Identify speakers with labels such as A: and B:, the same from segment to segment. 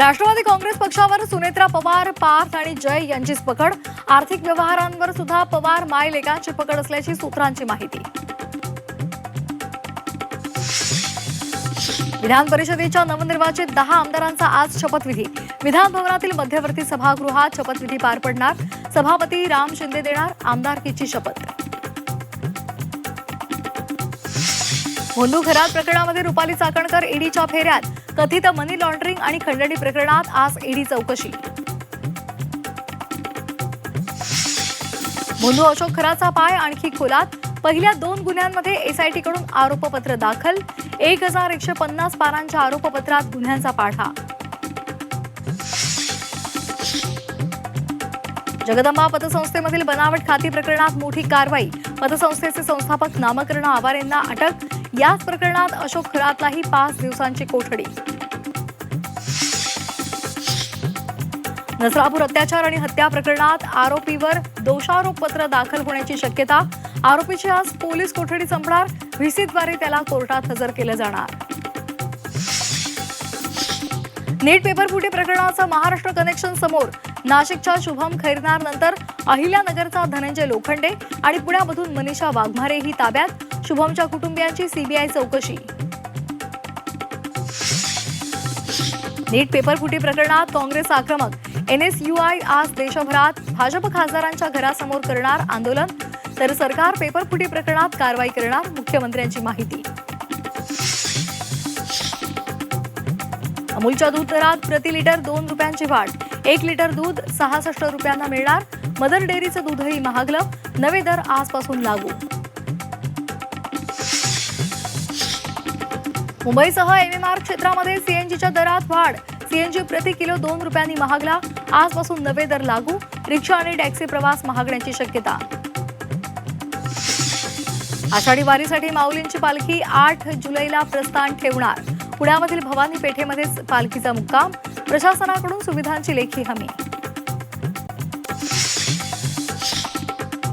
A: राष्ट्रवादी काँग्रेस पक्षावर सुनेत्रा पवार, पार्थ आणि जय यांचीच पकड. आर्थिक व्यवहारांवर सुद्धा पवार मायलेकांची पकड असल्याची सूत्रांची माहिती. विधान परिषदेच्या नवनिर्वाचित 10 आमदारांचा आज शपथविधी. विधान भवनातील मध्यवर्ती सभागृहात शपथविधी पार पडणार. सभापती राम शिंदे देणार आमदारकीची शपथ. मोंदू घरात प्रकरणामध्ये रुपाली चाकणकर ईडीच्या फेऱ्यात. कथित मनी लॉन्ड्रिंग आणि खंडणी प्रकरणात आज ईडी चौकशी. मोंदू अशोक खराचा पाय आणखी खोलात. पहिल्या 2 गुन्ह्यांमध्ये एसआयटीकडून आरोपपत्र दाखल. 1150 पानांच्या आरोपपत्रात गुन्ह्यांचा पाढा. जगदंबा पतसंस्थेमधील बनावट खाती प्रकरणात मोठी कारवाई. पतसंस्थेचे संस्थापक नामकर्ण आवारेंना अटक. याच प्रकरणात अशोक खरातलाही 5 दिवसांची कोठडी. नसरापूर अत्याचार आणि हत्या प्रकरणात आरोपीवर दोषारोपपत्र दाखल होण्याची शक्यता. आरोपीची आज पोलीस कोठडी संपणार. व्हीसीद्वारे त्याला कोर्टात हजर केलं जाणार. नीट पेपरफुटी प्रकरणाचं महाराष्ट्र कनेक्शन समोर. नाशिकच्या शुभम खैरनार नंतर अहिल्यानगरचा धनंजय लोखंडे आणि पुण्यामधून मनीषा वाघमारेही ताब्यात. शुभमच्या कुटुंबियांची सीबीआय चौकशी. नीट पेपरफुटी प्रकरणात काँग्रेस आक्रमक. एनएसयूआय आज देशभरात भाजप खासदारांच्या घरासमोर करणार आंदोलन. तर सरकार पेपरफुटी प्रकरणात कारवाई करणार. मुख्यमंत्र्यांची माहिती. अमूलच्या दूध दरात प्रति लिटर 2 रुपयांची वाढ. 1 लिटर दूध 66 रुपयांना मिळणार. मदर डेअरीचं दूधही महागलं. नवे दर आजपासून लागू. मुंबईसह एमएमआर क्षेत्रामध्ये सीएनजीच्या दरात वाढ. सीएनजी प्रति किलो 2 रुपयांनी महागला. आजपासून नवे दर लागू. रिक्षा आणि टॅक्सी प्रवास महागण्याची शक्यता. आषाढी वारीसाठी माऊलींची पालखी 8 जुलैला प्रस्थान ठेवणार. पुण्यामधील भवानी पेठेमध्येच पालखीचा मुक्काम. प्रशासनाकडून सुविधांची लेखी हमी.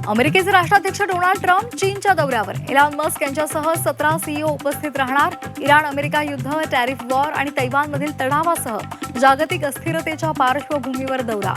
A: अमेरिकेचे राष्ट्राध्यक्ष डोनाल्ड ट्रम्प चीनच्या दौऱ्यावर. इलॉन मस्क यांच्यासह 17 सीईओ उपस्थित राहणार. इराण अमेरिका युद्ध, टॅरिफ वॉर आणि तैवानमधील तणावासह जागतिक अस्थिरतेच्या पार्श्वभूमीवर दौरा.